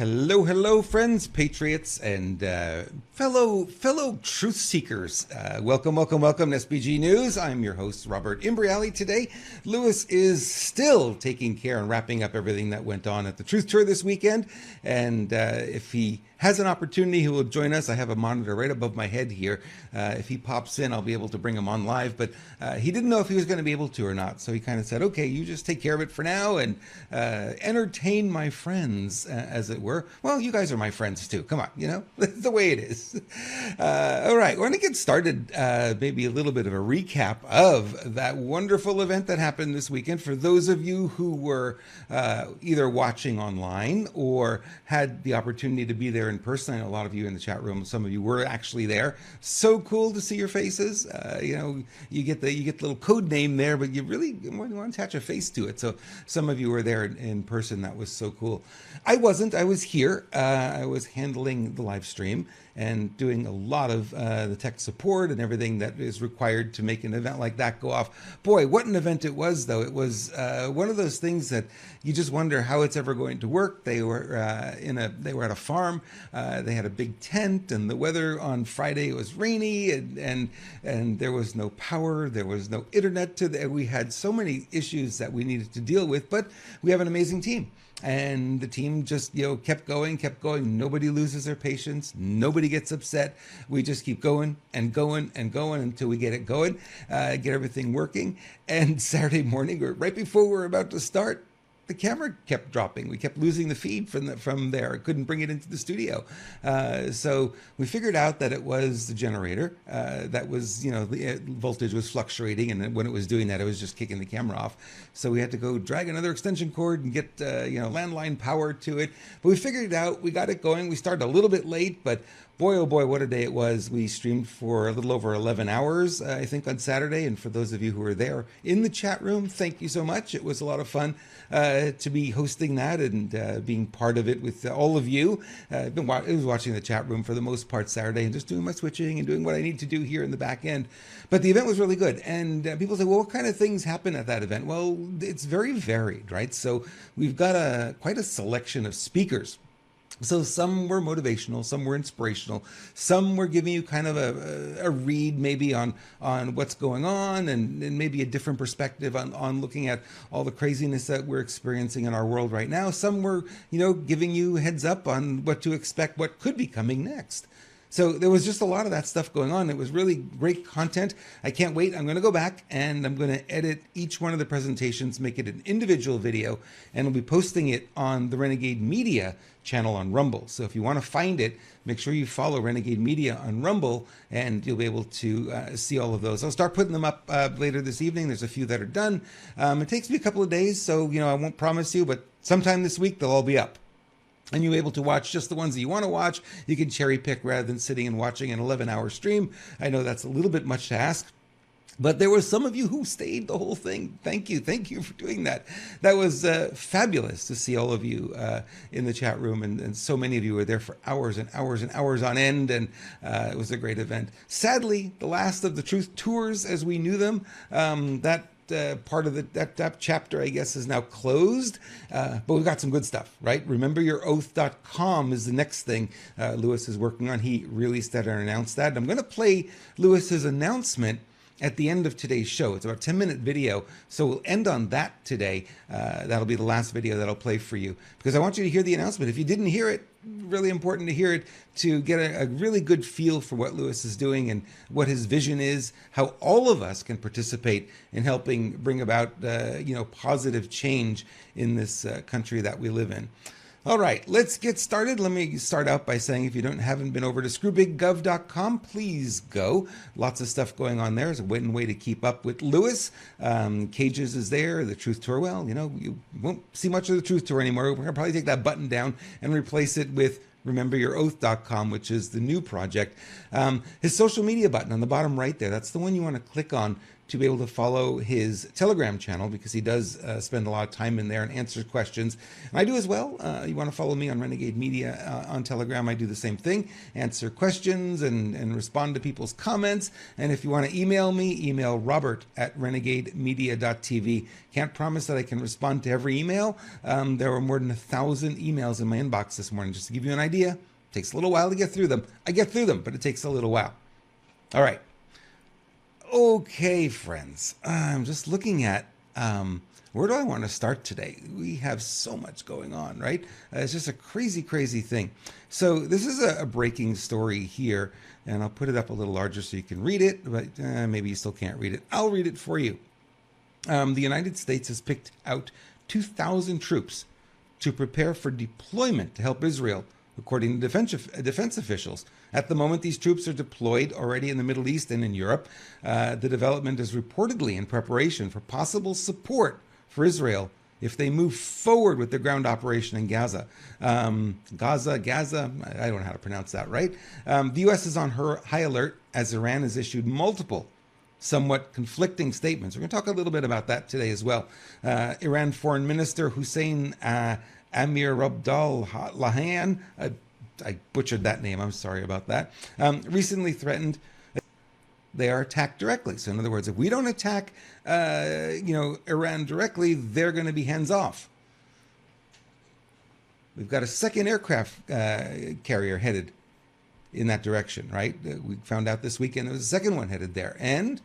Hello, hello, friends, patriots, and fellow truth seekers. Welcome to SBG News. I'm your host, Robert Imbriali. Today, Lewis is still taking care and wrapping up everything that went on at the Truth Tour this weekend. And if he has an opportunity, he will join us. I have a monitor right above my head here. If he pops in, I'll be able to bring him on live. But he didn't know if he was going to be able to or not. So he kind of said, okay, you just take care of it for now and entertain my friends, as it were. Well, you guys are my friends too. Come on, that's the way it is. All right, we're going to get started. Maybe a little bit of a recap of that wonderful event that happened this weekend. For those of you who were either watching online or had the opportunity to be there in person, I know a lot of you in the chat room, some of you were actually there. So cool to see your faces. You get the little code name there, but you really want to attach a face to it. So some of you were there in person. That was so cool. I wasn't. I was here. I was handling the live stream and doing a lot of the tech support and everything that is required to make an event like that go off. Boy, what an event it was, though. It was one of those things that you just wonder how it's ever going to work. They were at a farm. They had a big tent, and the weather on Friday was rainy, and there was no power. There was no internet. We had so many issues that we needed to deal with, but we have an amazing team. And the team just, kept going. Nobody loses their patience. Nobody gets upset. We just keep going and going and going until we get it going, get everything working. And Saturday morning, right before we were about to start, the camera kept dropping. We kept losing the feed from there. I couldn't bring it into the studio. So we figured out that it was the generator that was, the voltage was fluctuating. And when it was doing that, it was just kicking the camera off. So we had to go drag another extension cord and get, landline power to it. But we figured it out. We got it going. We started a little bit late, but boy, oh boy, what a day it was. We streamed for a little over 11 hours, I think, on Saturday. And for those of you who were there in the chat room, thank you so much. It was a lot of fun to be hosting that and being part of it with all of you. I was watching the chat room for the most part Saturday and just doing my switching and doing what I need to do here in the back end. But the event was really good. And people say, well, what kind of things happen at that event? Well, it's very varied, right? So we've got quite a selection of speakers. So some were motivational, some were inspirational, some were giving you kind of a read maybe on what's going on and maybe a different perspective on looking at all the craziness that we're experiencing in our world right now. Some were, giving you heads up on what to expect, what could be coming next. So there was just a lot of that stuff going on. It was really great content. I can't wait. I'm going to go back and I'm going to edit each one of the presentations, make it an individual video, and I'll be posting it on the Renegade Media channel on Rumble. So if you want to find it, make sure you follow Renegade Media on Rumble and you'll be able to see all of those. I'll start putting them up later this evening. There's a few that are done. It takes me a couple of days, so I won't promise you, but sometime this week they'll all be up. And you're able to watch just the ones that you want to watch. You can cherry pick rather than sitting and watching an 11-hour stream. I know that's a little bit much to ask, but there were some of you who stayed the whole thing. Thank you for doing that. That was fabulous to see all of you in the chat room, and so many of you were there for hours and hours and hours on end, and it was a great event. Sadly, the last of the Truth Tours as we knew them, that part of that chapter, I guess, is now closed, but we've got some good stuff, right? RememberYourOath.com is the next thing Lewis is working on. He released that and announced that. And I'm going to play Lewis's announcement at the end of today's show. It's about a 10-minute video, so we'll end on that today. That'll be the last video that I'll play for you, because I want you to hear the announcement. If you didn't hear it, really important to hear it to get a really good feel for what Lewis is doing and what his vision is, how all of us can participate in helping bring about positive change in this country that we live in. All right, let's get started. Let me start out by saying, if you haven't been over to screwbiggov.com, please go. Lots of stuff going on there. It's a way to keep up with Lewis. Cages is there. The Truth Tour. Well, you won't see much of the Truth Tour anymore. We're going to probably take that button down and replace it with RememberYourOath.com, which is the new project. His social media button on the bottom right there, that's the one you want to click on to be able to follow his Telegram channel, because he does spend a lot of time in there and answers questions. And I do as well. You want to follow me on Renegade Media on Telegram, I do the same thing. Answer questions and respond to people's comments. And if you want to email me, email robert@renegademedia.tv. Can't promise that I can respond to every email. There were more than 1,000 emails in my inbox this morning, just to give you an idea. It takes a little while to get through them. I get through them, but it takes a little while. All right. Okay, friends. I'm just looking at where do I want to start today? We have so much going on, right? It's just a crazy, crazy thing. So this is a breaking story here, and I'll put it up a little larger so you can read it, but maybe you still can't read it. I'll read it for you. The United States has picked out 2,000 troops to prepare for deployment to help Israel, according to defense officials. At the moment, these troops are deployed already in the Middle East and in Europe. The development is reportedly in preparation for possible support for Israel if they move forward with their ground operation in Gaza. Gaza, I don't know how to pronounce that right. The U.S. is on high alert as Iran has issued multiple somewhat conflicting statements. We're going to talk a little bit about that today as well. Iran Foreign Minister Hussein Amir Abdul Lahan, I butchered that name, I'm sorry about that, recently threatened they are attacked directly. So in other words, if we don't attack Iran directly, they're going to be hands off. We've got a second aircraft carrier headed in that direction, right? We found out this weekend there was a second one headed there. And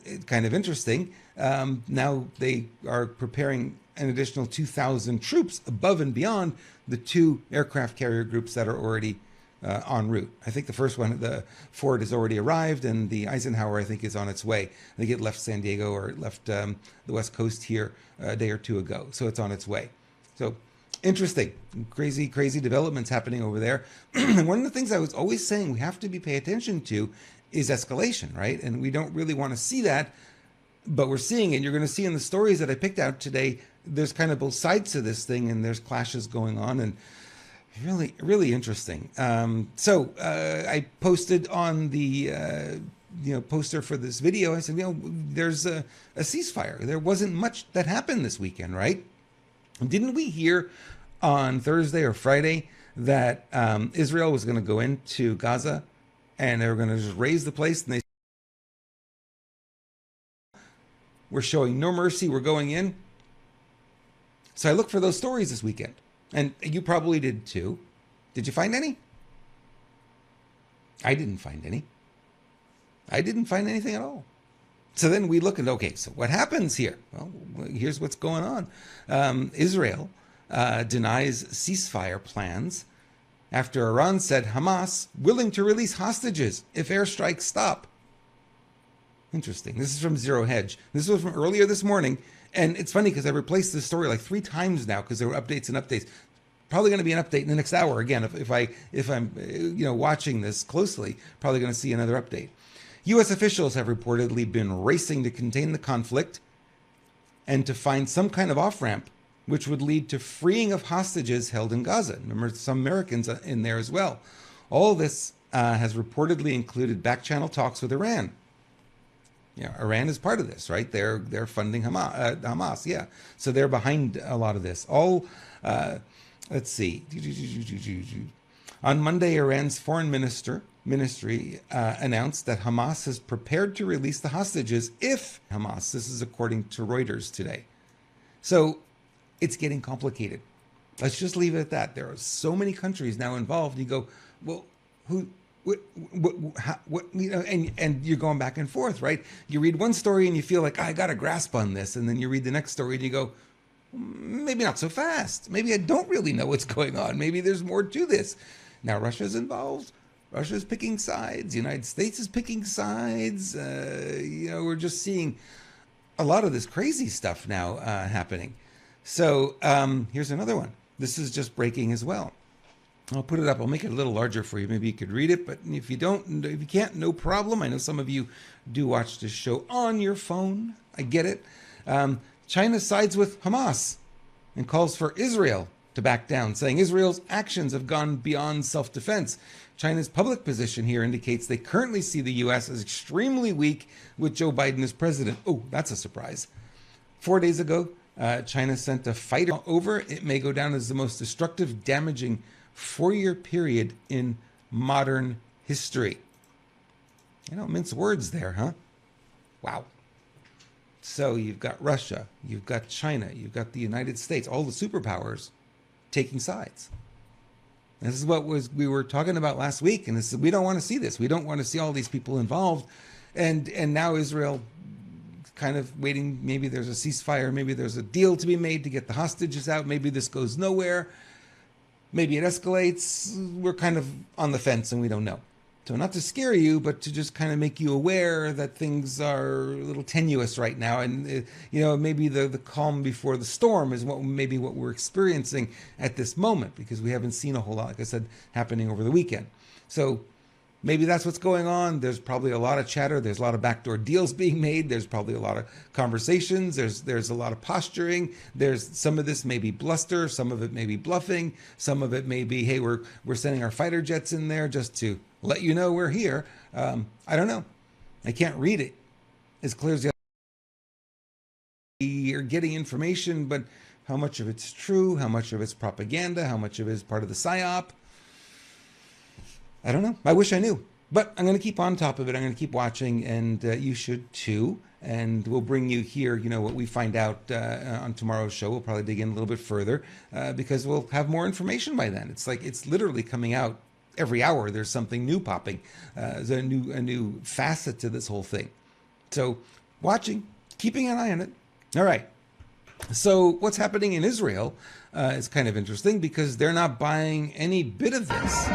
it's kind of interesting, now they are preparing an additional 2,000 troops above and beyond the 2 aircraft carrier groups that are already en route. I think the first one, the Ford, has already arrived, and the Eisenhower, I think, is on its way. I think it left San Diego, or it left the West Coast here a day or two ago. So it's on its way. So interesting, crazy, crazy developments happening over there. And one of the things I was always saying we have to be pay attention to is escalation, right? And we don't really want to see that, but we're seeing it. You're going to see in the stories that I picked out today, there's kind of both sides to this thing, and there's clashes going on, and really, really interesting. So I posted on the poster for this video. I said, there's a ceasefire. There wasn't much that happened this weekend, right? Didn't we hear on Thursday or Friday that Israel was going to go into Gaza and they were going to just raise the place, and they were showing no mercy, we're going in? So I looked for those stories this weekend, and you probably did too. Did you find any? I didn't find any. I didn't find anything at all. So then we look at, okay, so what happens here? Well, here's what's going on. Israel denies ceasefire plans after Iran said Hamas willing to release hostages if airstrikes stop. Interesting. This is from Zero Hedge. This was from earlier this morning. And it's funny because I replaced this story like 3 times now because there were updates and updates. Probably going to be an update in the next hour again. If I'm watching this closely, probably going to see another update. U.S. officials have reportedly been racing to contain the conflict and to find some kind of off-ramp which would lead to freeing of hostages held in Gaza. Remember, some Americans in there as well. All this has reportedly included back-channel talks with Iran. Yeah, Iran is part of this, right? They're funding Hamas, yeah. So they're behind a lot of this. Let's see. On Monday, Iran's foreign ministry announced that Hamas is prepared to release the hostages if Hamas. This is according to Reuters today. So it's getting complicated. Let's just leave it at that. There are so many countries now involved. You go, well, who? What and you're going back and forth, right? You read one story and you feel like, I got a grasp on this, and then you read the next story and you go, maybe not so fast. Maybe I don't really know what's going on. Maybe there's more to this. Now Russia's involved. Russia's picking sides. The United States is picking sides. We're just seeing a lot of this crazy stuff now happening. So here's another one. This is just breaking as well. I'll put it up. I'll make it a little larger for you. Maybe you could read it, but if you can't, no problem. I know some of you do watch this show on your phone. I get it. China sides with Hamas and calls for Israel to back down, saying Israel's actions have gone beyond self-defense. China's public position here indicates they currently see the U.S. as extremely weak with Joe Biden as president. Oh, that's a surprise. 4 days ago, China sent a fighter over. It may go down as the most destructive, damaging 4-year period in modern history. You don't mince words there, huh? Wow. So you've got Russia, you've got China, you've got the United States, all the superpowers taking sides. This is what we were talking about last week, and we don't want to see this. We don't want to see all these people involved. And now Israel kind of waiting, maybe there's a ceasefire, maybe there's a deal to be made to get the hostages out, maybe this goes nowhere, maybe it escalates. We're kind of on the fence and we don't know. So not to scare you, but to just kind of make you aware that things are a little tenuous right now. And, maybe the calm before the storm is what we're experiencing at this moment, because we haven't seen a whole lot, like I said, happening over the weekend. So maybe that's what's going on. There's probably a lot of chatter. There's a lot of backdoor deals being made. There's probably a lot of conversations. There's a lot of posturing. There's some of this may be bluster. Some of it may be bluffing. Some of it may be, hey, we're sending our fighter jets in there just to let you know we're here. I don't know. I can't read it as clear as you're getting information, but how much of it's true? How much of it's propaganda? How much of it is part of the PSYOP? I don't know. I wish I knew. But I'm going to keep on top of it. I'm going to keep watching, and you should too. And we'll bring you here, what we find out on tomorrow's show. We'll probably dig in a little bit further because we'll have more information by then. It's literally coming out every hour. There's something new popping. There's a new facet to this whole thing. So watching, keeping an eye on it. All right. So what's happening in Israel is kind of interesting because they're not buying any bit of this.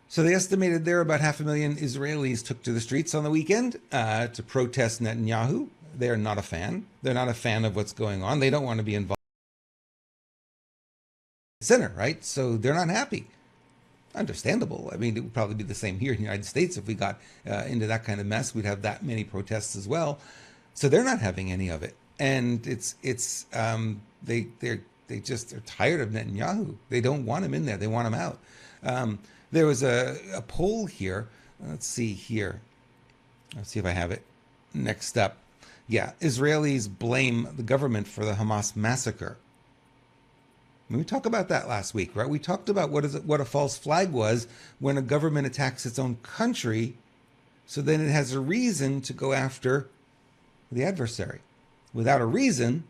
So they estimated there about 500,000 Israelis took to the streets on the weekend to protest Netanyahu. They are not a fan. They're not a fan of what's going on. They don't want to be involved in the center, right? So they're not happy. Understandable. I mean, it would probably be the same here in the United States. If we got into that kind of mess, we'd have that many protests as well. So they're not having any of it. And they just are tired of Netanyahu. They don't want him in there. They want him out. There was a poll here. Let's see here. Let's see if I have it. Next up. Yeah, Israelis blame the government for the Hamas massacre. We talked about that last week, right? We talked about what a false flag was when a government attacks its own country, so then it has a reason to go after the adversary. Without a reason,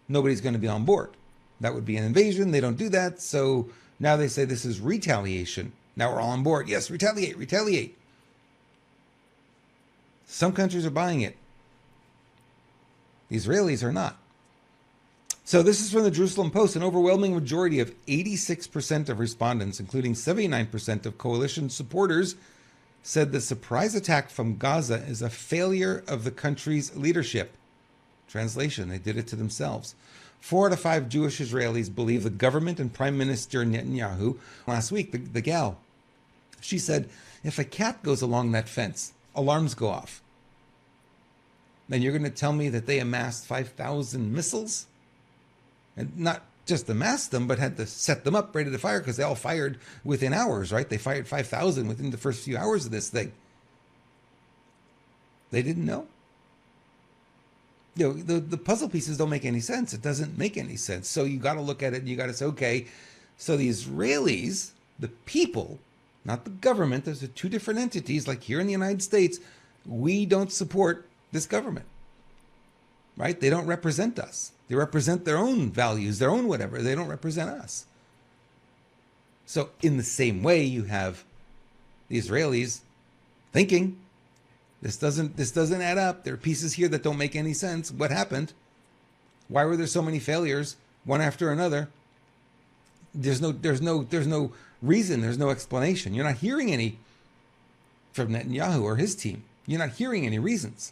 nobody's going to be on board. That would be an invasion. They don't do that, so now they say this is retaliation. Now we're all on board. Yes, retaliate, retaliate. Some countries are buying it. The Israelis are not. So this is from the Jerusalem Post. An overwhelming majority of 86% of respondents, including 79% of coalition supporters, said the surprise attack from Gaza is a failure of the country's leadership. Translation, they did it to themselves. 4 out of 5 Jewish Israelis believe the government and Prime Minister Netanyahu. Last week, the gal, she said, if a cat goes along that fence, alarms go off. Then you're going to tell me that they amassed 5,000 missiles? And not just amassed them, but had to set them up ready to fire because they all fired within hours, right? They fired 5,000 within the first few hours of this thing. They didn't know. The puzzle pieces don't make any sense. It doesn't make any sense. So you got to look at it and you got to say, okay, so the Israelis, the people, not the government, those are two different entities, like here in the United States, we don't support this government, right? They don't represent us. They represent their own values, their own whatever. They don't represent us. So in the same way, you have the Israelis thinking, This doesn't add up. There are pieces here that don't make any sense. What happened? Why were there so many failures, one after another? There's no reason. There's no explanation. You're not hearing any from Netanyahu or his team. You're not hearing any reasons.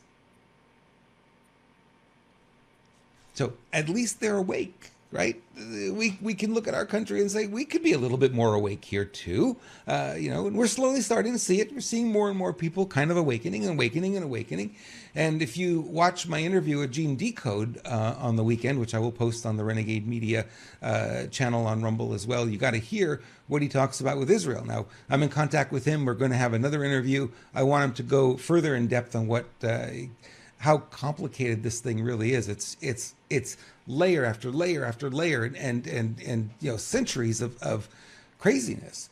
So at least they're awake. right? We can look at our country and say we could be a little bit more awake here too, and we're slowly starting to see it. We're seeing more and more people kind of awakening and awakening and awakening. And if you watch my interview with Gene Decode on the weekend, which I will post on the Renegade Media channel on Rumble as well, you got to hear what he talks about with Israel. Now, I'm in contact with him. We're going to have another interview. I want him to go further in depth on how complicated this thing really is. It's layer after layer after layer and centuries of craziness.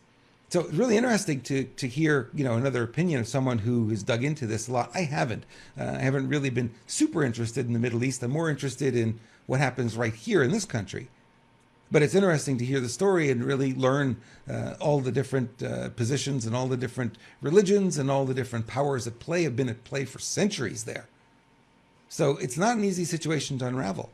So it's really interesting to hear another opinion of someone who has dug into this a lot. I haven't really been super interested in the Middle East. I'm more interested in what happens right here in this country. But it's interesting to hear the story and really learn all the different positions and all the different religions and all the different powers at play have been at play for centuries there. So it's not an easy situation to unravel.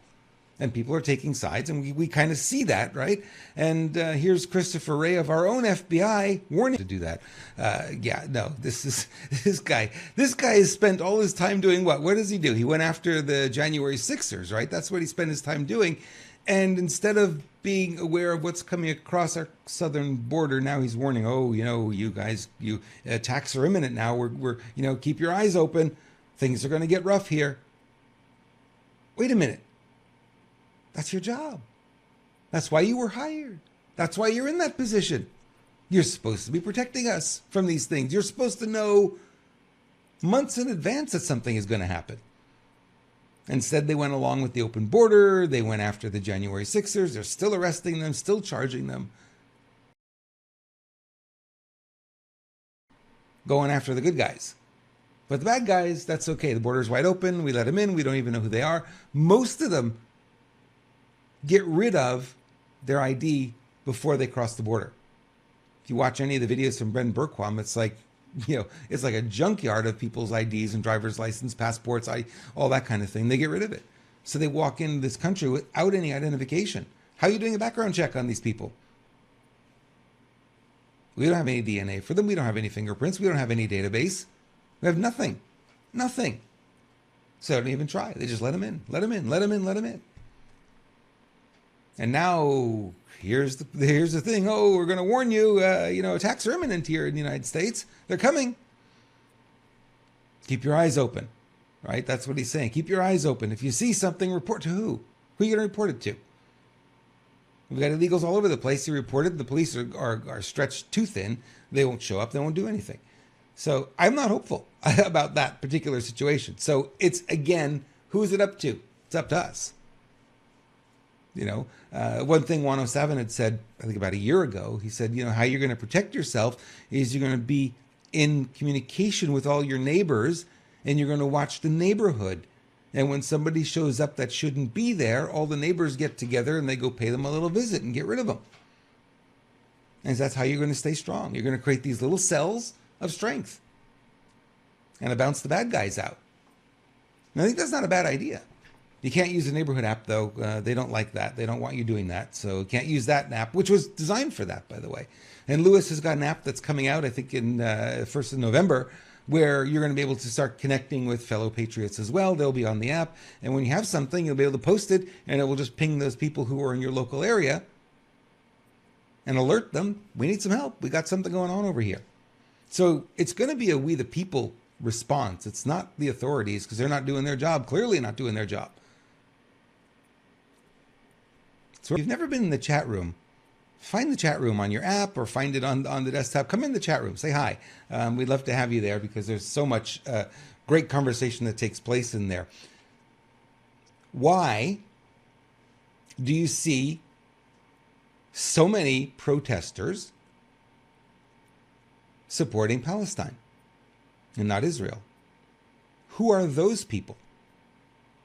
And people are taking sides, and we kind of see that, right? And here's Christopher Wray of our own FBI warning to do that. This guy has spent all his time doing what? What does he do? He went after the January 6ers, right? That's what he spent his time doing. And instead of being aware of what's coming across our southern border, now he's warning, you guys, attacks are imminent now. We're keep your eyes open. Things are going to get rough here. Wait a minute. That's your job. That's why you were hired. That's why you're in that position. You're supposed to be protecting us from these things. You're supposed to know months in advance that something is going to happen. Instead, they went along with the open border. They went after the January 6ers. They're still arresting them, still charging them. Going after the good guys. But the bad guys, that's okay. The border's wide open. We let them in. We don't even know who they are. Most of them get rid of their ID before they cross the border. If you watch any of the videos from Ben Berquam, it's like, it's like a junkyard of people's IDs and driver's license, passports, all that kind of thing. They get rid of it. So they walk into this country without any identification. How are you doing a background check on these people? We don't have any DNA for them. We don't have any fingerprints. We don't have any database. We have nothing. Nothing. So they don't even try. They just let them in. Let them in. Let them in. Let them in. And now here's the thing. Oh, we're going to warn you. Attacks are imminent here in the United States. They're coming. Keep your eyes open, right? That's what he's saying. Keep your eyes open. If you see something, report to who? Who are you going to report it to? We've got illegals all over the place. You report it. The police are stretched too thin. They won't show up. They won't do anything. So I'm not hopeful about that particular situation. So it's, again, who is it up to? It's up to us. One thing 107 had said, I think about a year ago, he said, how you're going to protect yourself is you're going to be in communication with all your neighbors and you're going to watch the neighborhood. And when somebody shows up that shouldn't be there, all the neighbors get together and they go pay them a little visit and get rid of them. And that's how you're going to stay strong. You're going to create these little cells of strength and bounce the bad guys out. And I think that's not a bad idea. You can't use the neighborhood app, though. They don't like that. They don't want you doing that. So you can't use that app, which was designed for that, by the way. And Lewis has got an app that's coming out, I think, in 1st of November, where you're going to be able to start connecting with fellow patriots as well. They'll be on the app. And when you have something, you'll be able to post it, and it will just ping those people who are in your local area and alert them, we need some help. We got something going on over here. So it's going to be a we the people response. It's not the authorities, because they're not doing their job, clearly not doing their job. So if you've never been in the chat room, find the chat room on your app or find it on the desktop. Come in the chat room. Say hi. We'd love to have you there because there's so much great conversation that takes place in there. Why do you see so many protesters supporting Palestine and not Israel? Who are those people?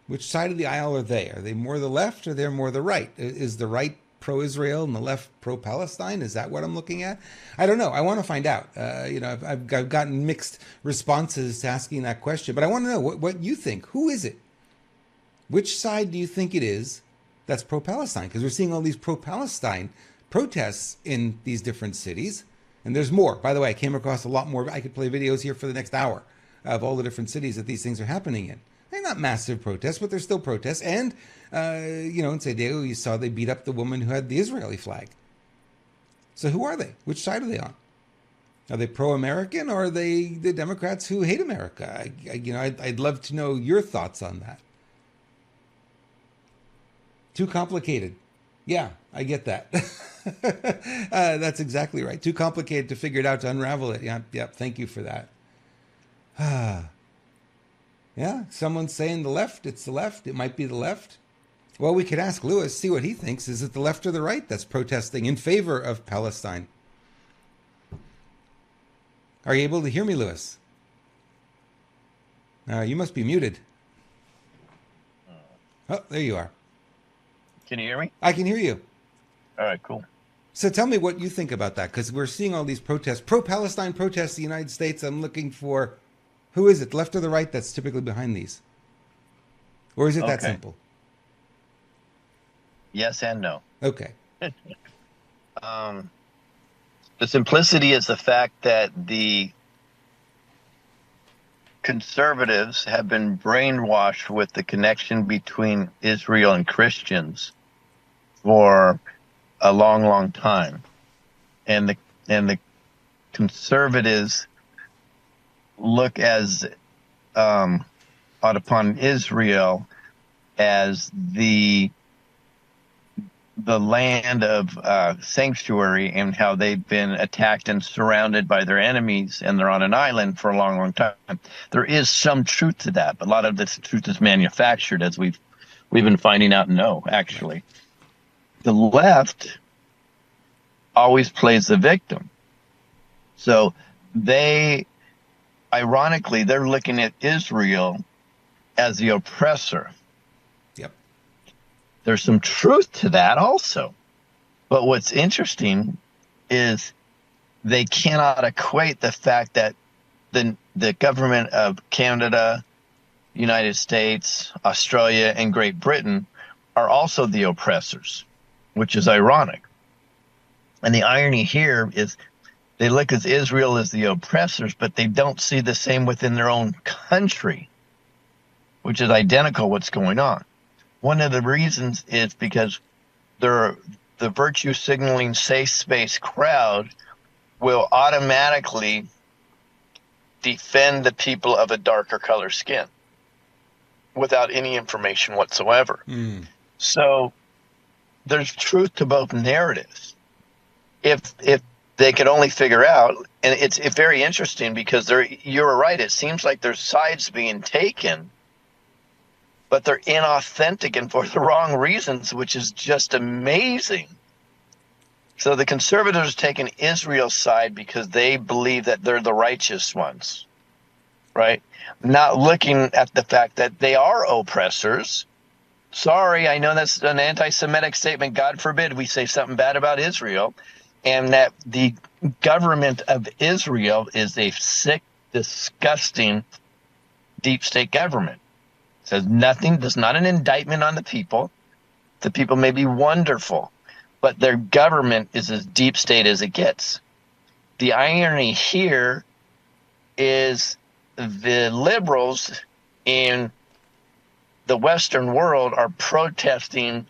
Which side of the aisle are they? Are they more the left or they're more the right? Is the right pro-Israel and the left pro-Palestine? Is that what I'm looking at? I don't know. I want to find out. I've gotten mixed responses to asking that question, but I want to know what you think. Who is it? Which side do you think it is that's pro-Palestine? Because we're seeing all these pro-Palestine protests in these different cities, and there's more. By the way, I came across a lot more. I could play videos here for the next hour of all the different cities that these things are happening in. They're not massive protests, but they're still protests. And, in San Diego, you saw they beat up the woman who had the Israeli flag. So who are they? Which side are they on? Are they pro-American, or are they the Democrats who hate America? I'd love to know your thoughts on that. Too complicated. Yeah, I get that. That's exactly right. Too complicated to figure it out, to unravel it. Yeah, thank you for that. Yeah, someone's saying the left. It's the left. It might be the left. Well, we could ask Lewis, see what he thinks. Is it the left or the right that's protesting in favor of Palestine? Are you able to hear me, Lewis? You must be muted. Oh, there you are. Can you hear me? I can hear you. All right, cool. So tell me what you think about that, because we're seeing all these protests, pro-Palestine protests in the United States. I'm looking for, who is it, left or the right, that's typically behind these? Or is it that simple? Yes and no. Okay. The simplicity is the fact that the conservatives have been brainwashed with the connection between Israel and Christians for a long, long time. And the conservatives look upon Israel as the land of sanctuary, and how they've been attacked and surrounded by their enemies, and they're on an island for a long, long time. There is some truth to that, but a lot of this truth is manufactured, as we've been finding out. No, actually, the left always plays the victim. So ironically, they're looking at Israel as the oppressor. There's some truth to that also. But what's interesting is they cannot equate the fact that the government of Canada, United States, Australia, and Great Britain are also the oppressors, which is ironic. And the irony here is they look at Israel as the oppressors, but they don't see the same within their own country, which is identical what's going on. One of the reasons is because the virtue signaling safe space crowd will automatically defend the people of a darker color skin without any information whatsoever. So there's truth to both narratives. If they could only figure out, and it's very interesting because you're right, it seems like there's sides being taken, but they're inauthentic and for the wrong reasons, which is just amazing. So the conservatives are taking Israel's side because they believe that they're the righteous ones, right? Not looking at the fact that they are oppressors. Sorry, I know that's an anti-Semitic statement. God forbid we say something bad about Israel. And that the government of Israel is a sick, disgusting, deep state government. Says nothing, there's not an indictment on the people. The people may be wonderful, but their government is as deep state as it gets. The irony here is the liberals in the Western world are protesting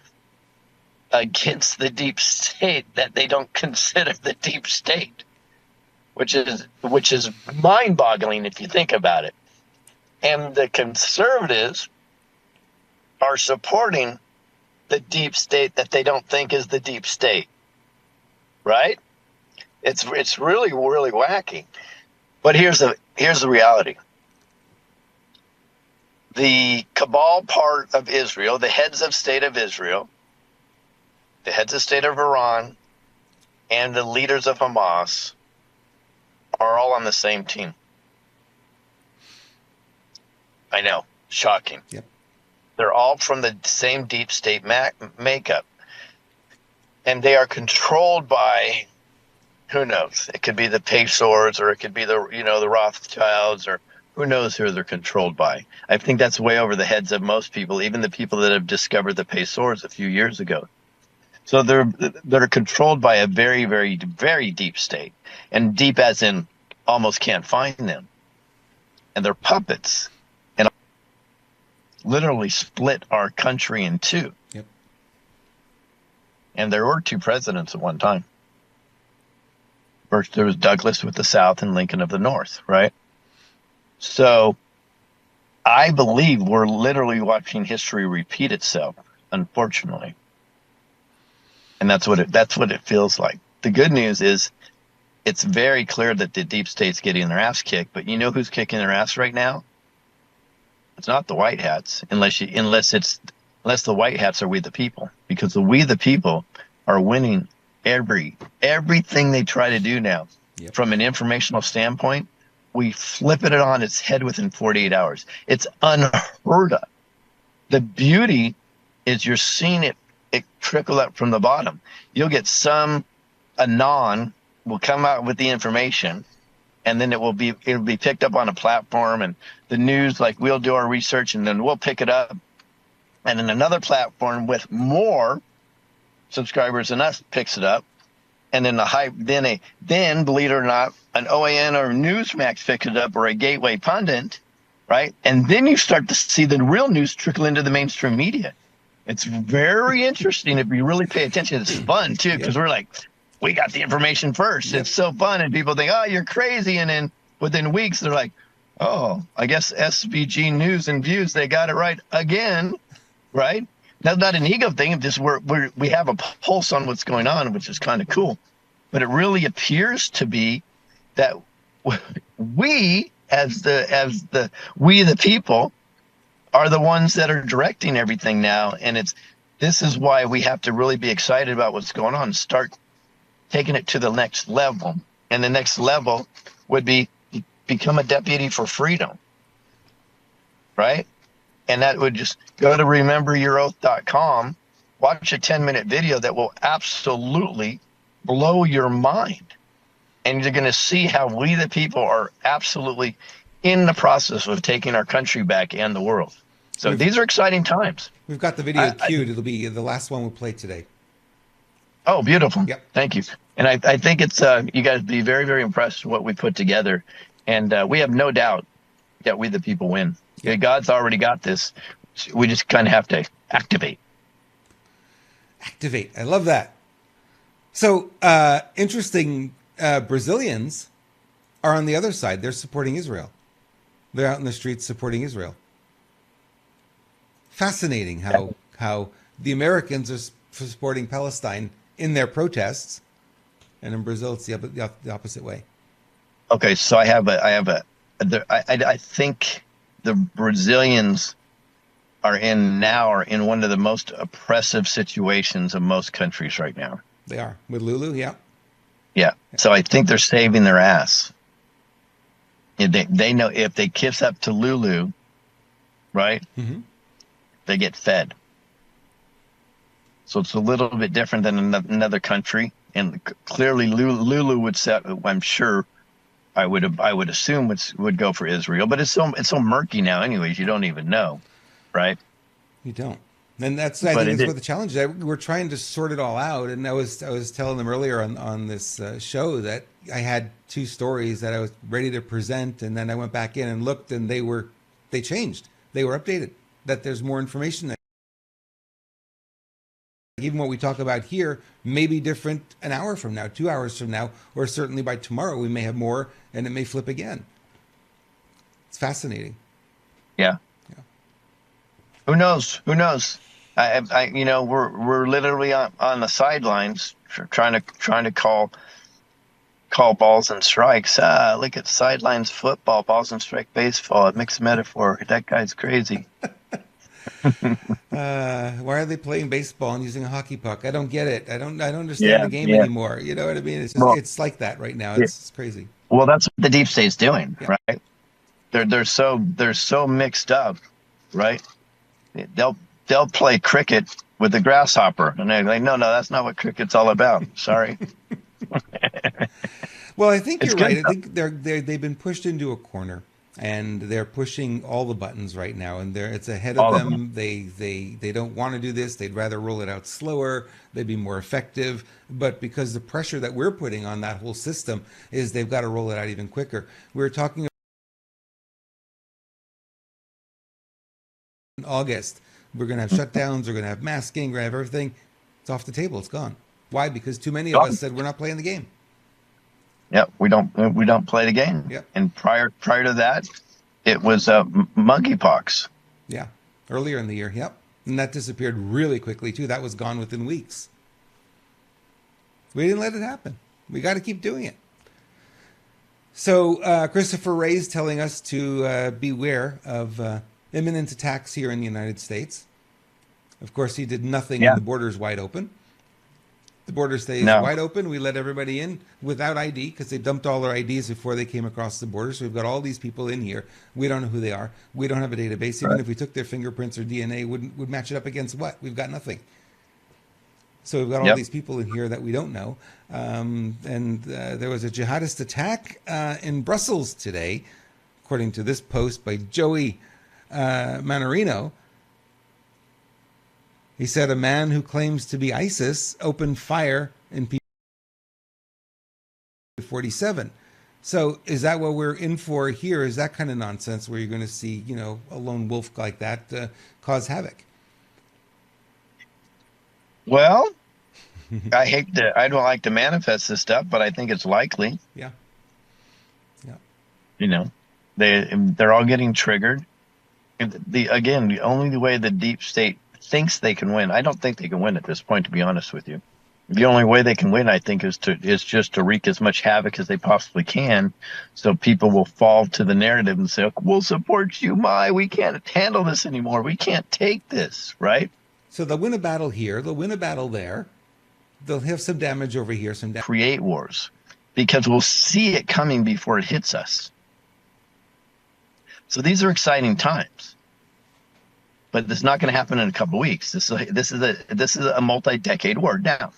against the deep state that they don't consider the deep state, which is mind-boggling if you think about it. And the conservatives are supporting the deep state that they don't think is the deep state, right? It's really, really wacky. But here's the reality. The cabal part of Israel, the heads of state of Israel, the heads of state of Iran, and the leaders of Hamas are all on the same team. I know, shocking. Yep. They're all from the same deep state makeup. And they are controlled by, who knows? It could be the Pacers, or it could be the Rothschilds, or who knows who they're controlled by. I think that's way over the heads of most people, even the people that have discovered the Pacers a few years ago. So they're controlled by a very, very, very deep state, and deep as in almost can't find them. And they're puppets. literally split our country in two. Yep. And there were two presidents at one time. First, there was Douglas with the South and Lincoln of the North, right? So I believe we're literally watching history repeat itself, unfortunately. And that's what it feels like. The good news is it's very clear that the deep state's getting their ass kicked, but you know who's kicking their ass right now? It's not the white hats, unless the white hats are we the people, because the we the people are winning everything they try to do now. Yep. From an informational standpoint, we flip it on its head within 48 hours. It's unheard of. The beauty is you're seeing it trickle up from the bottom. You'll get some anon will come out with the information, and then it'll be picked up on a platform, and the news, like, we'll do our research and then we'll pick it up, and then another platform with more subscribers than us picks it up, and then then believe it or not, an OAN or Newsmax picks it up, or a gateway pundit, right? And then you start to see the real news trickle into the mainstream media. It's very interesting if you really pay attention. It's fun too, because we're like, we got the information first. It's so fun, and people think, oh, you're crazy, and then within weeks they're like, oh, I guess SBG News and Views, they got it right again, right? That's not an ego thing. It's just we have a pulse on what's going on, which is kind of cool. But it really appears to be that we, as the people, are the ones that are directing everything now, and this is why we have to really be excited about what's going on. Start taking it to the next level, and the next level would be become a deputy for freedom, right? And that would just go to rememberyouroath.com, watch a 10-minute video that will absolutely blow your mind. And you're going to see how we, the people, are absolutely in the process of taking our country back and the world. So these are exciting times. We've got the video queued. It'll be the last one we'll play today. Oh, beautiful. Yep. Thank you. And I think it's you guys be very, very impressed with what we put together. And we have no doubt that we, the people, win. Yeah, God's already got this. We just kind of have to activate. Activate. I love that. So interesting. Brazilians are on the other side. They're supporting Israel. They're out in the streets supporting Israel. Fascinating how the Americans are supporting Palestine in their protests, and in Brazil it's the opposite way. Okay, so I think the Brazilians are in one of the most oppressive situations of most countries right now. They are with Lulu, yeah. Yeah, so I think they're saving their ass. They know if they kiss up to Lulu, right? Mm-hmm. They get fed. So it's a little bit different than another country, and clearly Lulu would set. I'm sure, I would assume would go for Israel, but it's so murky now. Anyways, you don't even know, right? You don't. And I think that's what the challenge is. We're trying to sort it all out. And I was telling them earlier on this show that I had two stories that I was ready to present, and then I went back in and looked, and they changed. They were updated. That there's more information there. Even what we talk about here may be different an hour from now, 2 hours from now, or certainly by tomorrow we may have more, and it may flip again. It's fascinating. Yeah. Who knows? Who knows? We're literally on the sidelines trying to call balls and strikes. Look at sidelines football, balls and strike baseball. A mixed metaphor. That guy's crazy. Why are they playing baseball and using a hockey puck? I don't get it. I don't understand the game anymore. You know what I mean? It's just it's like that right now. It's crazy. Well, that's what the deep state's doing, right? They're so mixed up, right? They'll play cricket with the grasshopper, and they're like, no, that's not what cricket's all about. Sorry. Well, I think you're right. I think they've been pushed into a corner, and they're pushing all the buttons right now, and it's ahead of them. They don't want to do this. They'd rather roll it out slower. They'd be more effective. But because the pressure that we're putting on that whole system is they've got to roll it out even quicker. We were talking August. We're going to have shutdowns. We're going to have masking. We're going to have everything. It's off the table. It's gone. Why? Because too many of us said we're not playing the game. Yeah, we don't play the game. Yep. And prior to that, it was monkeypox. Yeah, earlier in the year. Yep, and that disappeared really quickly too. That was gone within weeks. We didn't let it happen. We got to keep doing it. So Christopher Wray's telling us to beware of imminent attacks here in the United States. Of course, he did nothing when the border's wide open. The border stays wide open. We let everybody in without ID because they dumped all their IDs before they came across the border. So we've got all these people in here. We don't know who they are. We don't have a database. Even if we took their fingerprints or DNA, would match it up against what? We've got nothing. So we've got all these people in here that we don't know. There was a jihadist attack in Brussels today, according to this post by Joey Manarino. He said a man who claims to be ISIS opened fire in P47. So is that what we're in for here? Is that kind of nonsense where you're going to see, a lone wolf like that cause havoc? Well, I don't like to manifest this stuff, but I think it's likely. Yeah. They're all getting triggered. The way the deep state thinks they can win. I don't think they can win at this point, to be honest with you. The only way they can win, I think, is just to wreak as much havoc as they possibly can, so people will fall to the narrative and say, "We'll support you, we can't handle this anymore. We can't take this," right? So they'll win a battle here. They'll win a battle there. They'll have some damage over here. Create wars because we'll see it coming before it hits us. So these are exciting times. But it's not going to happen in a couple of weeks. This is a multi-decade war. Now,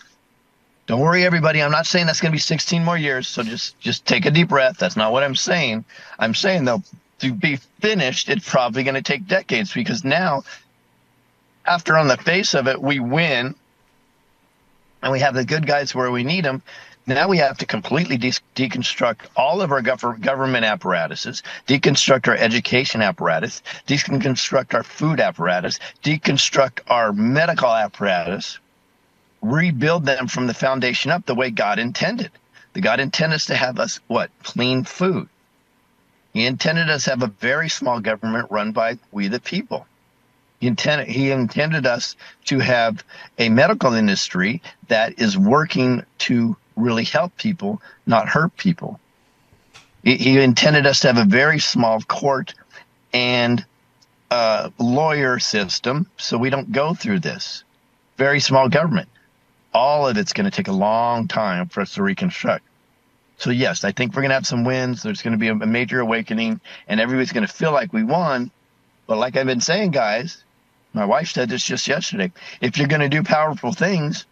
don't worry, everybody. I'm not saying that's going to be 16 more years. So just take a deep breath. That's not what I'm saying. I'm saying, though, to be finished, it's probably going to take decades, because now, after on the face of it, we win and we have the good guys where we need them. Now we have to completely deconstruct all of our government apparatuses, deconstruct our education apparatus, deconstruct our food apparatus, deconstruct our medical apparatus, rebuild them from the foundation up the way God intended. God intended us to have clean food. He intended us to have a very small government run by we the people. He intended us to have a medical industry that is working to really help people, not hurt people. He intended us to have a very small court and lawyer system so we don't go through this. Very small government. All of it's going to take a long time for us to reconstruct. So yes, I think we're going to have some wins. There's going to be a major awakening, and everybody's going to feel like we won. But like I've been saying, guys, my wife said this just yesterday, if you're going to do powerful things,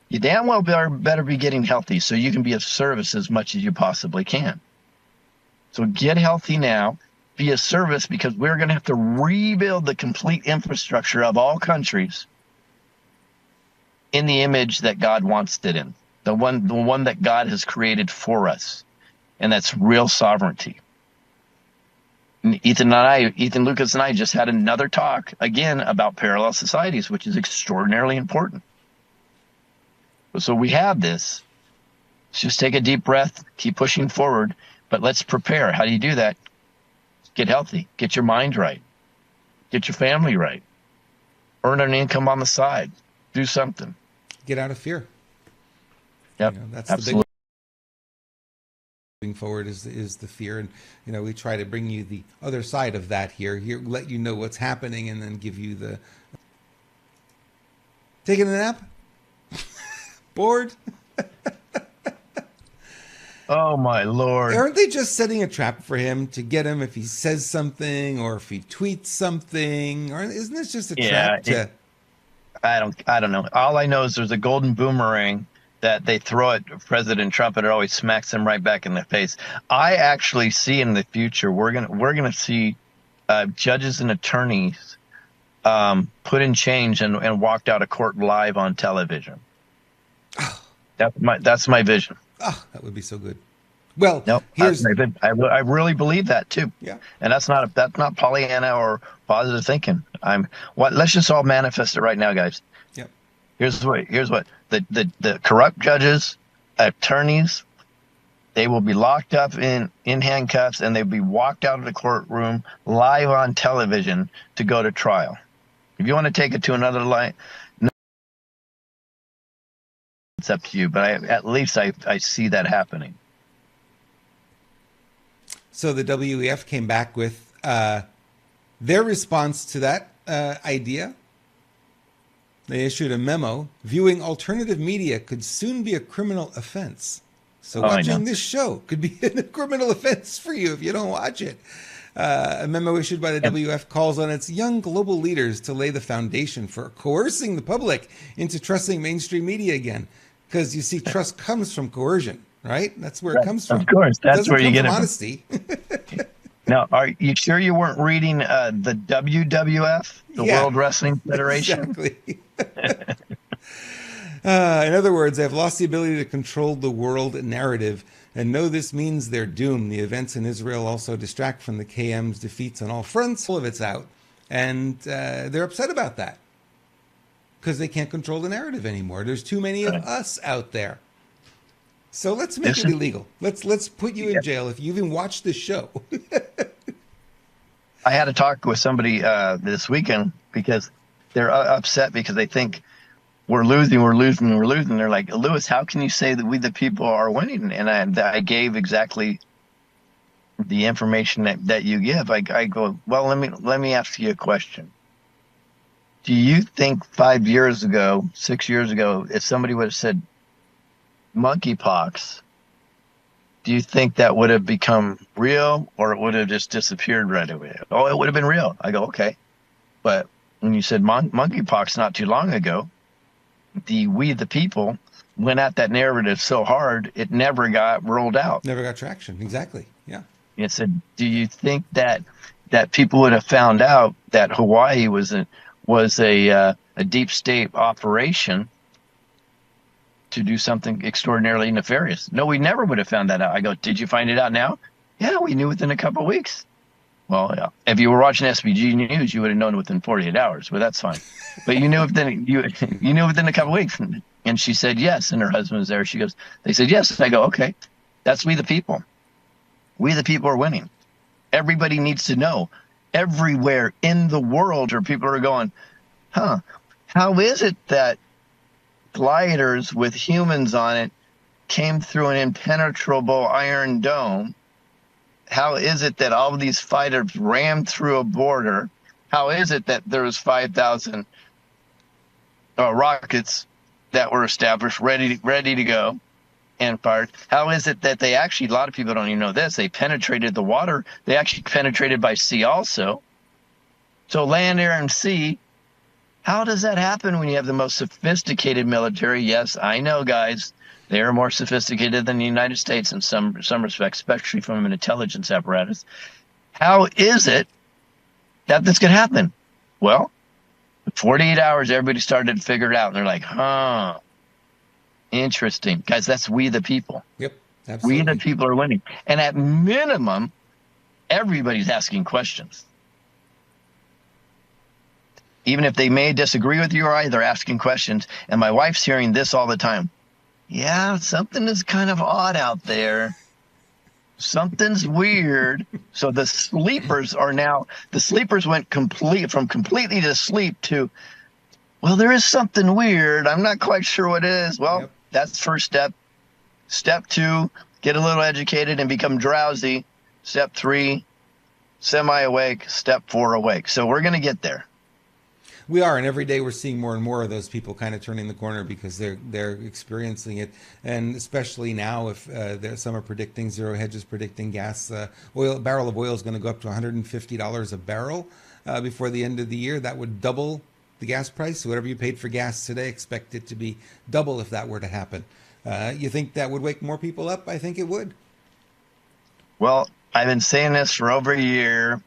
you damn well better be getting healthy so you can be of service as much as you possibly can. So get healthy now, be of service, because we're going to have to rebuild the complete infrastructure of all countries in the image that God wants it in, the one that God has created for us, and that's real sovereignty. And Ethan Lucas and I just had another talk again about parallel societies, which is extraordinarily important. So we have this. Let's just take a deep breath, keep pushing forward, but let's prepare. How do you do that? Get healthy, get your mind right, get your family right, earn an income on the side, do something. Get out of fear. Yep, that's absolutely. The big moving forward is the fear, and we try to bring you the other side of that here, let you know what's happening, and then give you the taking a nap. Bored? Oh my Lord. Aren't they just setting a trap for him to get him if he says something or if he tweets something? Or isn't this just a trap to... I don't know. All I know is there's a golden boomerang that they throw at President Trump, and it always smacks him right back in the face. I actually see in the future we're gonna see judges and attorneys put in change and walked out of court live on television. That's my vision. Oh, that would be so good. Well, No, here's I really believe that too, yeah. and that's not Pollyanna or positive thinking. Let's just all manifest it right now, guys. Yep. Here's what the corrupt judges, attorneys, they will be locked up in handcuffs, and they'll be walked out of the courtroom live on television to go to trial. If you want to take it to another line, no, it's up to you. But at least I see that happening. So the WEF came back with their response to that idea. They issued a memo. Viewing alternative media could soon be a criminal offense. So watching this show could be a criminal offense for you if you don't watch it. A memo issued by the WF calls on its young global leaders to lay the foundation for coercing the public into trusting mainstream media again. Because you see, trust comes from coercion, right? That's where it comes from. Of course, that's where you get it from. Honesty. Now, are you sure you weren't reading the WWF, the World Wrestling Federation? Exactly. In other words, they've lost the ability to control the world narrative and know this means they're doomed. The events in Israel also distract from the KM's defeats on all fronts. All of it's out. And they're upset about that because they can't control the narrative anymore. There's too many of us out there. So let's make it illegal. Let's put you in jail if you even watch this show. I had a talk with somebody this weekend because they're upset because they think we're losing. They're like, Lewis, how can you say that we the people are winning? And I gave exactly the information that you give. I go, well, let me ask you a question. Do you think 5 years ago, 6 years ago, if somebody would have said monkeypox, do you think that would have become real, or it would have just disappeared right away? Oh, it would have been real. I go, okay. But when you said monkeypox not too long ago, we the people went at that narrative so hard it never got rolled out. Never got traction. Exactly. Yeah. It said, do you think that people would have found out that Hawaii was a deep state operation to do something extraordinarily nefarious? No, we never would have found that out. I go, did you find it out now? Yeah, we knew within a couple of weeks. Well, yeah. If you were watching SBG News, you would have known within 48 hours, but that's fine. But you knew within you knew within a couple of weeks. And she said yes, and her husband was there. She goes, they said yes. I go, okay, that's we the people. We the people are winning. Everybody needs to know. Everywhere in the world, where people are going, how is it that gliders with humans on it came through an impenetrable iron dome? How is it that all of these fighters rammed through a border? How is it that there was 5,000 rockets that were established, ready to go and fired? How is it that they actually, a lot of people don't even know this, they penetrated the water. They actually penetrated by sea also. So land, air, and sea. How does that happen when you have the most sophisticated military? Yes, I know, guys. They are more sophisticated than the United States in some respects, especially from an intelligence apparatus. How is it that this could happen? Well, in 48 hours, everybody started to figure it out. And they're like, interesting. Guys, that's we the people. Yep, absolutely. We the people are winning. And at minimum, everybody's asking questions. Even if they may disagree with you or I, they're asking questions. And my wife's hearing this all the time. Yeah, something is kind of odd out there. Something's weird. So the sleepers went from completely to sleep to, well, there is something weird. I'm not quite sure what it is. Well, That's first step. Step 2, get a little educated and become drowsy. Step 3, semi-awake. Step 4, awake. So we're going to get there. We are, and every day we're seeing more and more of those people kind of turning the corner because they're experiencing it, and especially now, if some are predicting, Zero Hedge is predicting a barrel of oil is going to go up to $150 a barrel before the end of the year. That would double the gas price. So whatever you paid for gas today, expect it to be double if that were to happen. You think that would wake more people up? I think it would. Well, I've been saying this for over a year.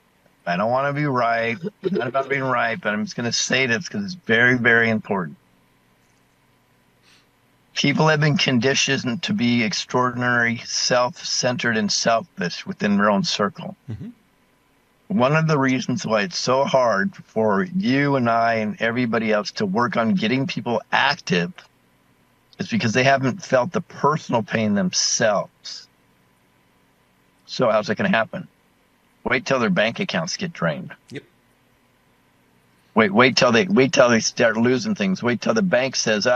I don't want to be right. It's not about being right, but I'm just going to say this because it's very, very important. People have been conditioned to be extraordinary, self-centered, and selfish within their own circle. Mm-hmm. One of the reasons why it's so hard for you and I and everybody else to work on getting people active is because they haven't felt the personal pain themselves. So how's that going to happen? Wait till their bank accounts get drained. Yep. Wait till they start losing things. Wait till the bank says,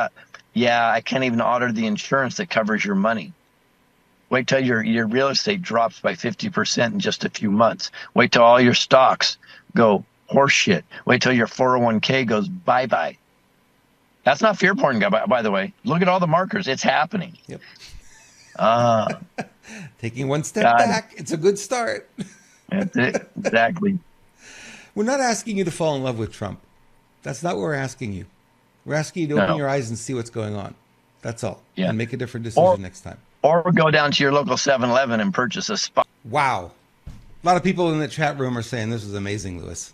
yeah, I can't even honor the insurance that covers your money. Wait till your real estate drops by 50% in just a few months. Wait till all your stocks go horseshit. Wait till your 401k goes bye-bye. That's not fear porn, by the way. Look at all the markers. It's happening. Yep. Ah, Taking one step God. back, it's a good start. That's it. Exactly. We're not asking you to fall in love with Trump. That's not what we're asking you. We're asking you to open your eyes and see what's going on. That's all. Yeah. And make a different decision next time. Or go down to your local 7-Eleven and purchase a spot. Wow. A lot of people in the chat room are saying this is amazing, Lewis.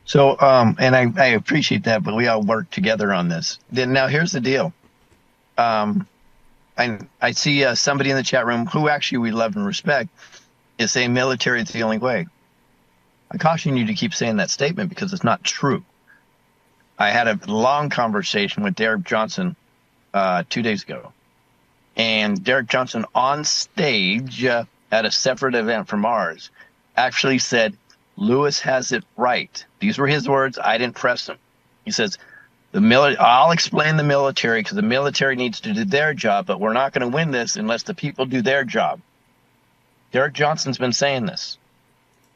So, and I appreciate that, but we all work together on this. Then now here's the deal. I see somebody in the chat room who actually we love and respect is saying military is the only way. I caution you to keep saying that statement because it's not true. I had a long conversation with Derek Johnson 2 days ago. And Derek Johnson on stage at a separate event from ours actually said, Lewis has it right. These were his words. I didn't press him. He says, I'll explain the military because the military needs to do their job, but we're not going to win this unless the people do their job. Derek Johnson's been saying this.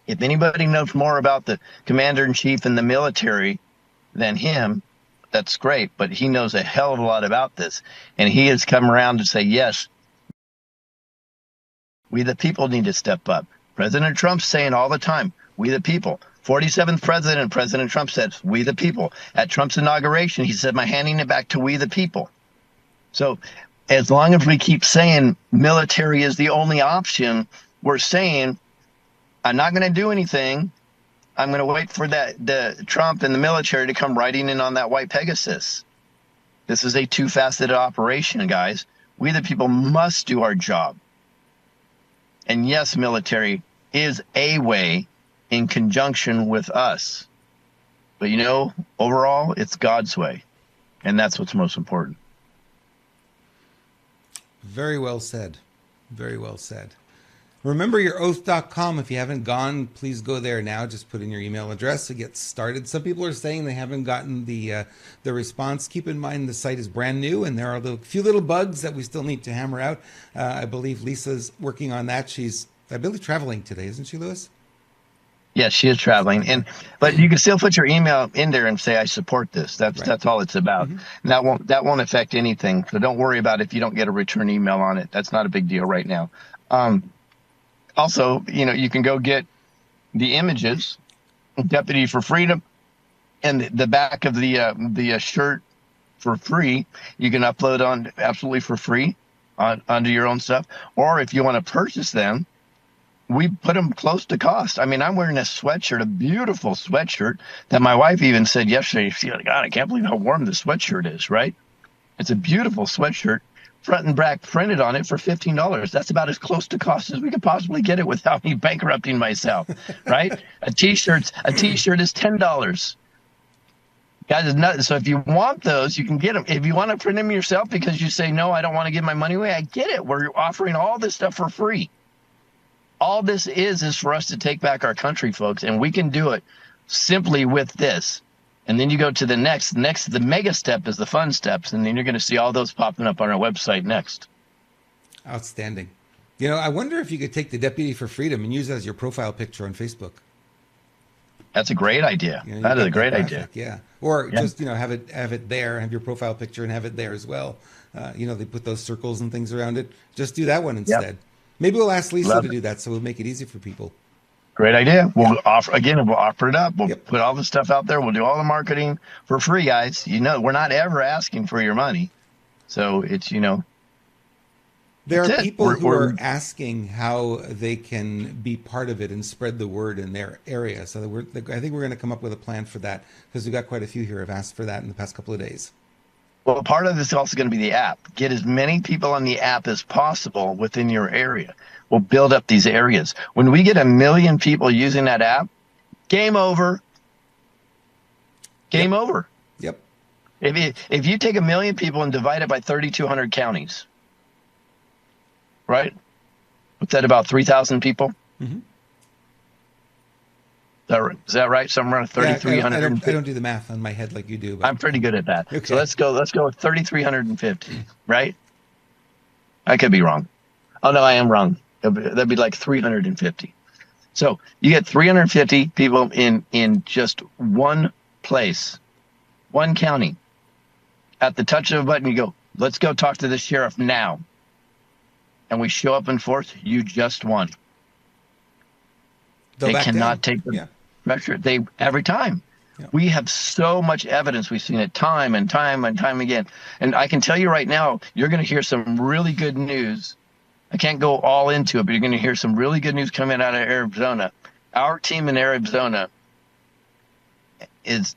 If anybody knows more about the commander-in-chief and the military than him, that's great, but he knows a hell of a lot about this. And he has come around to say, yes, we the people need to step up. President Trump's saying all the time, we the people. 47th president, President Trump said, we the people. At Trump's inauguration, he said, I'm handing it back to we the people. So as long as we keep saying military is the only option, we're saying, I'm not going to do anything. I'm going to wait for the Trump and the military to come riding in on that white Pegasus. This is a two-faceted operation, guys. We the people must do our job. And yes, military is a way in conjunction with us. But you know, overall, it's God's way. And that's what's most important. Very well said. Very well said. Remember your oath.com. If you haven't gone, please go there now. Just put in your email address to get started. Some people are saying they haven't gotten the response. Keep in mind the site is brand new and there are a few little bugs that we still need to hammer out. I believe Lisa's working on that. She's, I believe, traveling today, isn't she, Lewis? Yes, she is traveling, but you can still put your email in there and say I support this. That's all it's about. Mm-hmm. And that won't affect anything. So don't worry about if you don't get a return email on it. That's not a big deal right now. Also, you know, you can go get the images, Deputy for Freedom, and the back of the shirt for free. You can upload on absolutely for free onto your own stuff. Or if you want to purchase them, we put them close to cost. I mean, I'm wearing a sweatshirt, a beautiful sweatshirt that my wife even said yesterday, God, I can't believe how warm this sweatshirt is, right? It's a beautiful sweatshirt, front and back printed on it for $15. That's about as close to cost as we could possibly get it without me bankrupting myself, right? A t-shirt is $10. Guys, is nuts. So if you want those, you can get them. If you want to print them yourself because you say, no, I don't want to give my money away, I get it. We're offering all this stuff for free. All this is for us to take back our country, folks, and we can do it simply with this. And then you go to the next, the mega step is the fun steps, and then you're going to see all those popping up on our website next. Outstanding. You know, I wonder if you could take the Deputy for Freedom and use it as your profile picture on Facebook. That's a great idea. You know, that is a great idea. Yeah. Or just, you know, have it there, have your profile picture and have it there as well. You know, they put those circles and things around it. Just do that one instead. Yep. Maybe we'll ask Lisa to do that, so we'll make it easy for people. Great idea. We'll offer it up. We'll put all the stuff out there. We'll do all the marketing for free, guys. You know, we're not ever asking for your money. So it's, you know. There are people who are asking how they can be part of it and spread the word in their area. So I think we're going to come up with a plan for that because we've got quite a few here who have asked for that in the past couple of days. Well, part of this is also going to be the app. Get as many people on the app as possible within your area. We'll build up these areas. When we get 1 million people using that app, game over. Game over. Yep. If you take 1 million people and divide it by 3,200 counties, right? What's that, about 3,000 people? Mm-hmm. Is that right? Somewhere around 3,300. I don't do the math on my head like you do. But... I'm pretty good at that. Okay. So let's go with 3,350, right? I could be wrong. Oh, no, I am wrong. That'd be like 350. So you get 350 people in just one place, one county. At the touch of a button, you go, let's go talk to the sheriff now. And we show up and forth, you just won. They cannot take the pressure. Every time. Yeah. We have so much evidence. We've seen it time and time and time again. And I can tell you right now, you're going to hear some really good news. I can't go all into it, but you're going to hear some really good news coming out of Arizona. Our team in Arizona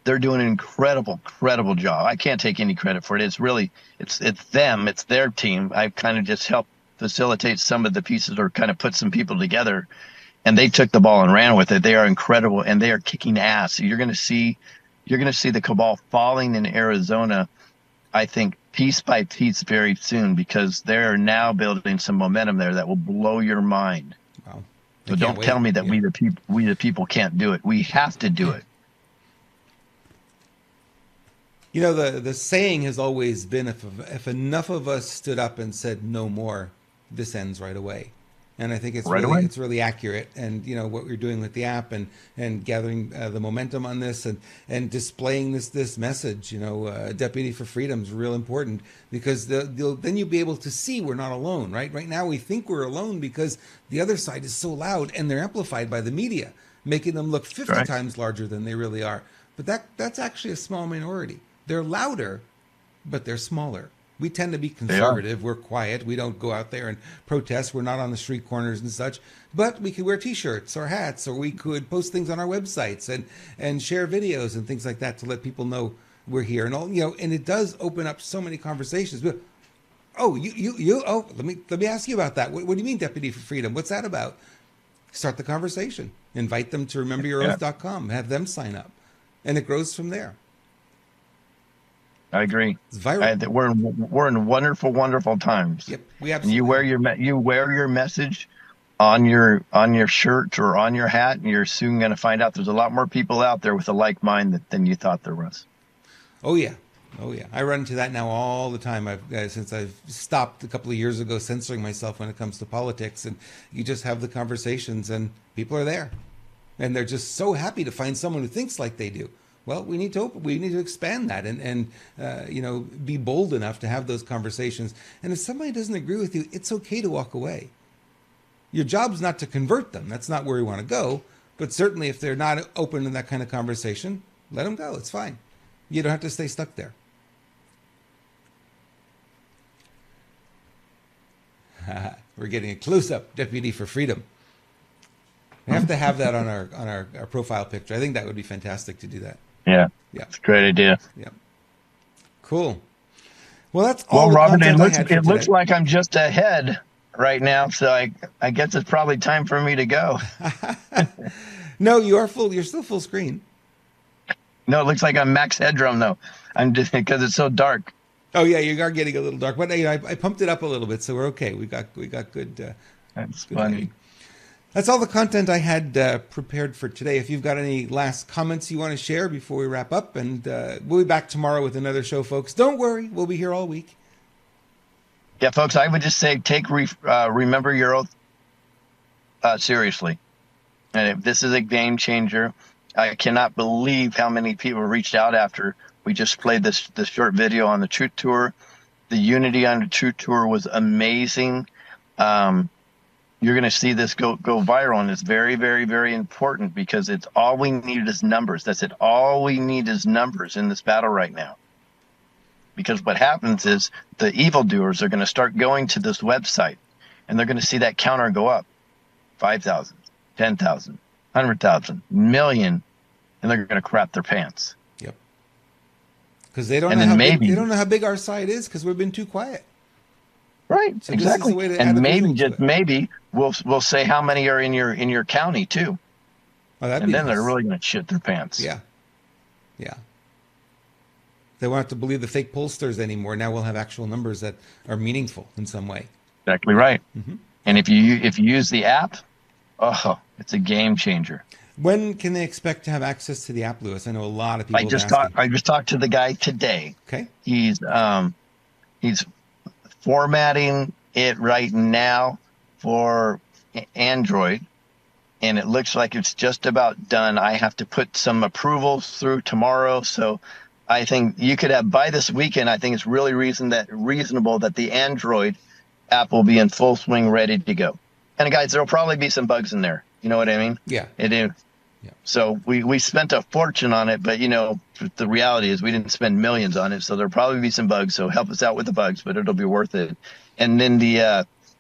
they're doing an incredible job. I can't take any credit for it. It's really, it's them, it's their team. I kind of just helped facilitate some of the pieces or kind of put some people together, and they took the ball and ran with it. They are incredible, and they are kicking ass. You're going to see the cabal falling in Arizona, I think, piece by piece very soon, because they're now building some momentum there that will blow your mind. Wow. So don't tell me that we the people can't do it. We have to do it. You know, the saying has always been, if enough of us stood up and said no more, this ends right away. And I think it's really accurate. And, you know, what we're doing with the app and gathering the momentum on this and displaying this message, you know, Deputy for Freedom is real important, because then you'll be able to see we're not alone, right? Right now we think we're alone because the other side is so loud, and they're amplified by the media, making them look 50 times larger than they really are. But that's actually a small minority. They're louder, but they're smaller. We tend to be conservative. We're quiet. We don't go out there and protest. We're not on the street corners and such. But we could wear T-shirts or hats, or we could post things on our websites and share videos and things like that to let people know we're here. And all, you know, and it does open up so many conversations. But, oh, let me ask you about that. What do you mean, Deputy for Freedom? What's that about? Start the conversation. Invite them to rememberyouroath.com. Have them sign up, and it grows from there. I agree. It's viral. We're in wonderful times. Yep, we absolutely. And you wear your message on your shirt or on your hat, and you're soon going to find out there's a lot more people out there with a like mind than you thought there was. Oh yeah. I run into that now all the time. Since I've stopped a couple of years ago censoring myself when it comes to politics, and you just have the conversations, and people are there, and they're just so happy to find someone who thinks like they do. Well, we need to expand that and you know, be bold enough to have those conversations. And if somebody doesn't agree with you, it's okay to walk away. Your job's not to convert them. That's not where we want to go. But certainly if they're not open to that kind of conversation, let them go. It's fine. You don't have to stay stuck there. We're getting a close-up Deputy for Freedom. We have to have that on our profile picture. I think that would be fantastic to do that. Yeah. It's a great idea. Yeah. Cool. Well, that's all. Well, Robert, it looks like I'm just ahead right now, so I guess it's probably time for me to go. No, you are full. You're still full screen. No, it looks like I'm max headroom though. I'm just because it's so dark. Oh yeah, you are getting a little dark, but you know, I pumped it up a little bit, so we're okay. We got good. That's good funny. lighting. That's all the content I had prepared for today. If you've got any last comments you want to share before we wrap up, and we'll be back tomorrow with another show, folks. Don't worry, we'll be here all week. Yeah, folks, I would just say remember your oath seriously. And if this is a game changer. I cannot believe how many people reached out after we just played this short video on the Truth Tour. The unity on the Truth Tour was amazing. You're going to see this go viral, and it's very, very, very important, because it's all we need is numbers. That's it. All we need is numbers in this battle right now. Because what happens is the evildoers are going to start going to this website, and they're going to see that counter go up. 5,000, 10,000, 100,000, million, and they're going to crap their pants. Yep. because they don't And know then how maybe, they don't know how big our site is because we've been too quiet. right, So this is exactly. the way to add And a maybe, visual to just it. maybe, we'll say how many are in your county too. Oh, that'd And be then they're nice. really going to shit their pants. Yeah, yeah. They won't have to believe the fake pollsters anymore. Now we'll have actual numbers that are meaningful in some way. Exactly right. And Yeah. if you use the app, oh, it's a game changer. When can they expect to have access to the app, Lewis? I know a lot of people have been asking. I just talked to the guy today. Okay. He's formatting it right now for Android, and it looks like it's just about done. I have to put some approvals through tomorrow, so I think you could have by this weekend. I think it's really reasonable that the Android app will be in full swing, ready to go. And guys, there'll probably be some bugs in there. You know what I mean? Yeah. It is. Yeah. So we spent a fortune on it, but the reality is we didn't spend millions on it. So there'll probably be some bugs. So help us out with the bugs, but it'll be worth it. And then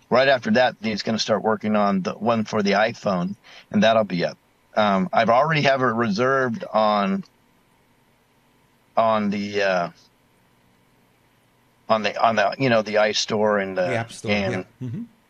right after that, he's going to start working on the one for the iPhone, and that'll be up. I've already have it reserved on the the iStore and The App Store. Yeah.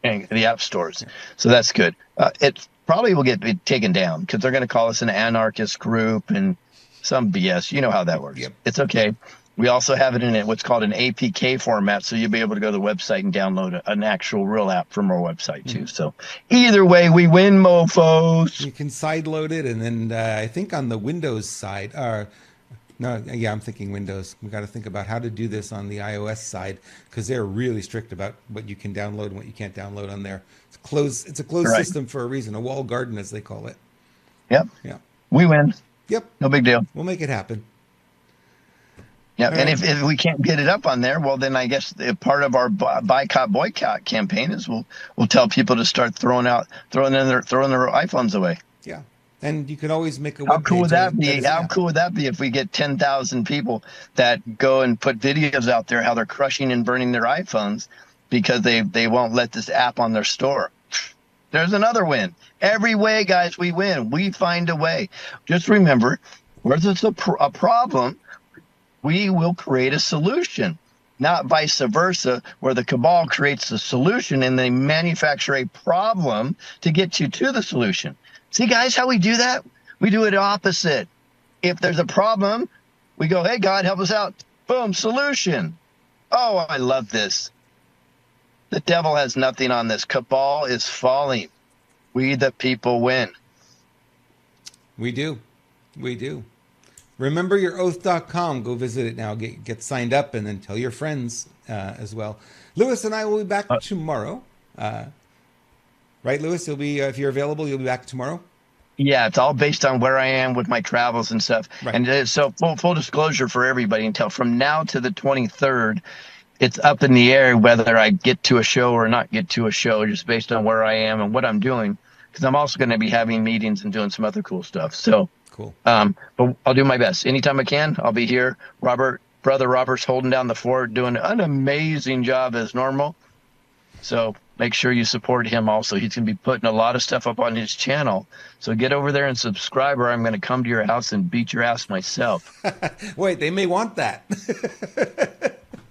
and the app stores. So that's good. It probably will get taken down because they're going to call us an anarchist group and some BS. You know how that works. Yep. It's okay. We also have it in what's called an APK format, so you'll be able to go to the website and download an actual real app from our website too. So either way, we win, mofos. You can sideload it, and then I think on the Windows side, I'm thinking Windows. We got to think about how to do this on the iOS side because they're really strict about what you can download and what you can't download on there. It's a closed system for a reason, a walled garden as they call it. Yep. Yeah. We win. Yep. No big deal. We'll make it happen. Yeah, All and right. if we can't get it up on there, well, then I guess part of our boycott campaign is we'll tell people to start throwing their iPhones away. Yeah. And you can always make a How web cool page would that that be? is an How app. cool would that be if we get 10,000 people that go and put videos out there how they're crushing and burning their iPhones because they won't let this app on their store? There's another win. Every way, guys, we win. We find a way. Just remember, where there's a problem, we will create a solution, not vice versa, where the cabal creates the solution and they manufacture a problem to get you to the solution. See, guys, how we do that? We do it opposite. If there's a problem, we go, hey, God, help us out. Boom, solution. Oh, I love this. The devil has nothing on this. Cabal is falling. We, the people, win. We do. We do. RememberYourOath.com. Go visit it now. Get signed up and then tell your friends as well. Lewis and I will be back tomorrow. Right, Lewis? You'll be if you're available, you'll be back tomorrow. Yeah, it's all based on where I am with my travels and stuff. Right. And so full disclosure for everybody, until from now to the 23rd, it's up in the air whether I get to a show or not get to a show, just based on where I am and what I'm doing. Because I'm also going to be having meetings and doing some other cool stuff. So Cool. But I'll do my best. Anytime I can, I'll be here. Brother Robert's holding down the fort, doing an amazing job as normal. So make sure you support him also. He's going to be putting a lot of stuff up on his channel. So get over there and subscribe, or I'm going to come to your house and beat your ass myself. Wait, they may want that.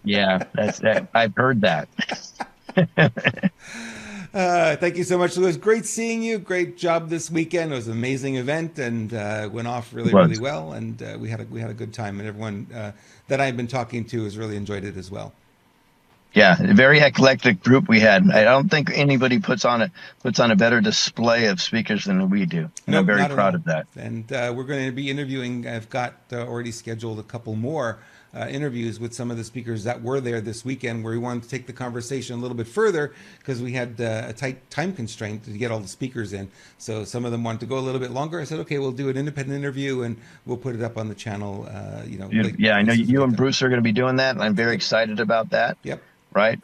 Yeah, I've heard that. Thank you so much, Lewis. Great seeing you. Great job this weekend. It was an amazing event and went off really well. And we had a good time. And everyone that I've been talking to has really enjoyed it as well. Yeah, a very eclectic group we had. I don't think anybody puts on a better display of speakers than we do. And I'm very proud of that. And we're going to be interviewing. I've got already scheduled a couple more interviews with some of the speakers that were there this weekend, where we wanted to take the conversation a little bit further because we had a tight time constraint to get all the speakers in. So some of them wanted to go a little bit longer. I said, okay, we'll do an independent interview and we'll put it up on the channel. I know you and Bruce are going to be doing that, and I'm very excited about that. Yep. Right.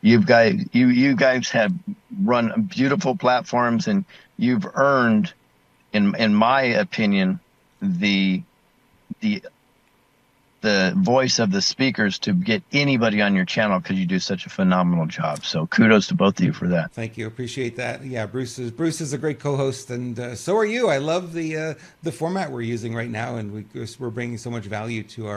You guys have run beautiful platforms, and you've earned, in my opinion, the the voice of the speakers to get anybody on your channel because you do such a phenomenal job. So kudos to both of you for that. Thank you. Appreciate that. Yeah, Bruce is a great co-host, and so are you. I love the format we're using right now, and we're bringing so much value to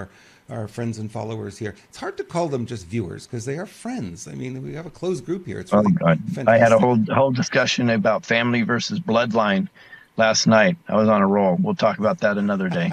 our friends and followers here. It's hard to call them just viewers because they are friends. I mean, we have a closed group here. It's really fantastic. I had a whole discussion about family versus bloodline last night. I was on a roll. We'll talk about that another day.